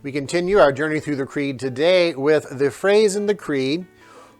We continue our journey through the Creed today with the phrase in the Creed,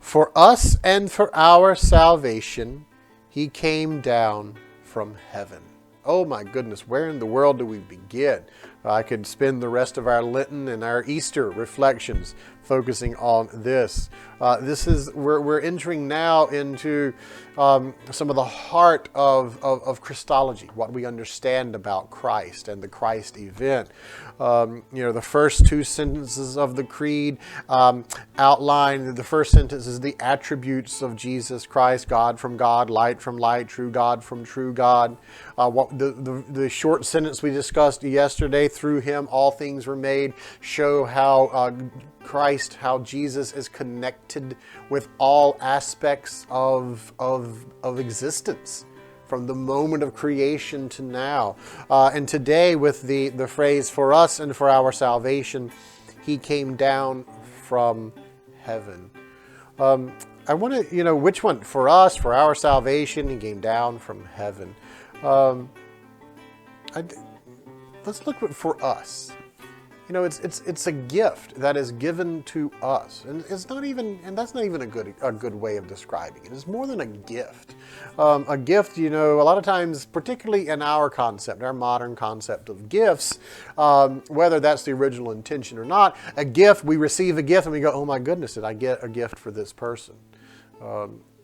"For us and for our salvation, He came down from heaven." Oh my goodness, where in the world do we begin? I could spend the rest of our Lenten and our Easter reflections focusing on this. We're entering now into some of the heart of Christology, what we understand about Christ and the Christ event. The first two sentences of the Creed outline, the first sentence is the attributes of Jesus Christ: God from God, light from light, true God from true God. The short sentence we discussed yesterday, through Him all things were made, show how Christ, how Jesus is connected with all aspects of existence, from the moment of creation to now. And today with the phrase, "For us and for our salvation, He came down from heaven." I want to, which one? For us, for our salvation, He came down from heaven. Let's look at for us. It's a gift that is given to us, and that's not even a good way of describing it. It's more than a gift. A gift, a lot of times, particularly in our modern concept of gifts, whether that's the original intention or not, a gift, we receive a gift and we go, "Oh my goodness, did I get a gift for this person?"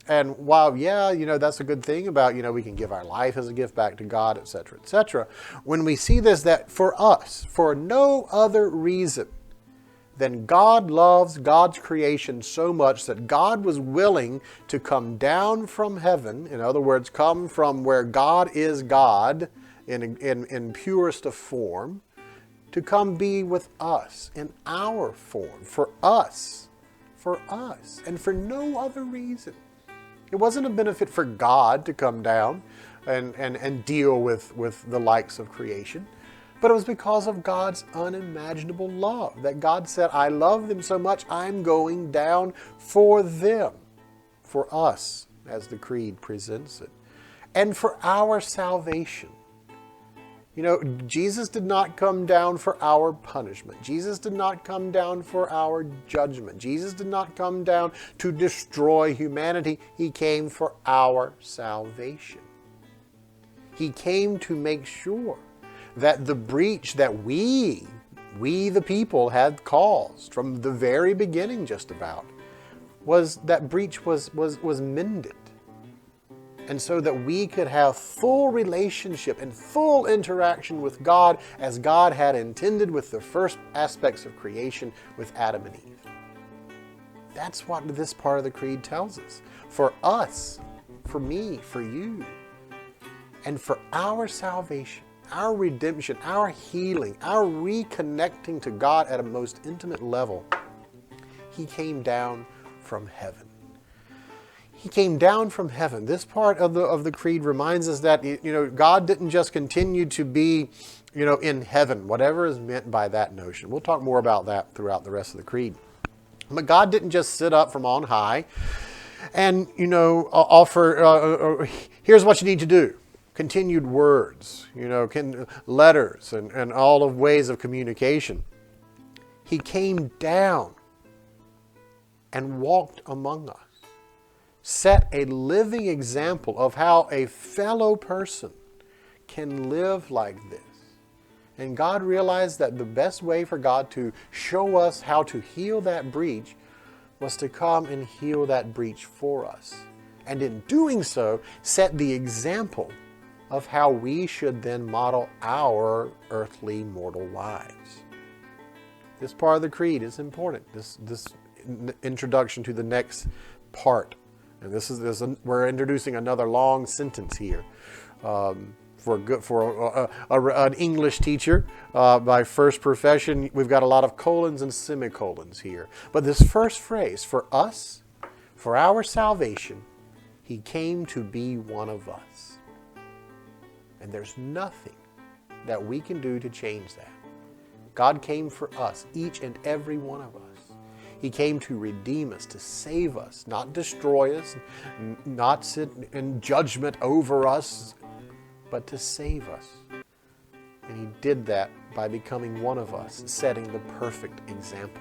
And while, that's a good thing about, we can give our life as a gift back to God, etc., etc. When we see this, that for us, for no other reason than God loves God's creation so much that God was willing to come down from heaven, in other words, come from where God is God in purest of form, to come be with us in our form, for us, and for no other reason. It wasn't a benefit for God to come down and deal with the likes of creation, but it was because of God's unimaginable love, that God said, "I love them so much, I'm going down for them," for us, as the Creed presents it, and for our salvation. Jesus did not come down for our punishment. Jesus did not come down for our judgment. Jesus did not come down to destroy humanity. He came for our salvation. He came to make sure that the breach that we the people had caused from the very beginning just about, that breach was mended. And so that we could have full relationship and full interaction with God as God had intended with the first aspects of creation with Adam and Eve. That's what this part of the Creed tells us. For us, for me, for you, and for our salvation, our redemption, our healing, our reconnecting to God at a most intimate level, He came down from heaven. He came down from heaven. This part of the Creed reminds us that, God didn't just continue to be, in heaven, whatever is meant by that notion. We'll talk more about that throughout the rest of the Creed. But God didn't just sit up from on high and, offer, here's what you need to do. Continued words, letters and all of ways of communication. He came down and walked among us. Set a living example of how a fellow person can live like this. And God realized that the best way for God to show us how to heal that breach was to come and heal that breach for us. And in doing so, set the example of how we should then model our earthly mortal lives. This part of the Creed is important. This introduction to the next part. And we're introducing another long sentence here. For an English teacher by first profession, we've got a lot of colons and semicolons here. But this first phrase, "For us, for our salvation, He came to be one of us." And there's nothing that we can do to change that. God came for us, each and every one of us. He came to redeem us, to save us, not destroy us, not sit in judgment over us, but to save us. And He did that by becoming one of us, setting the perfect example.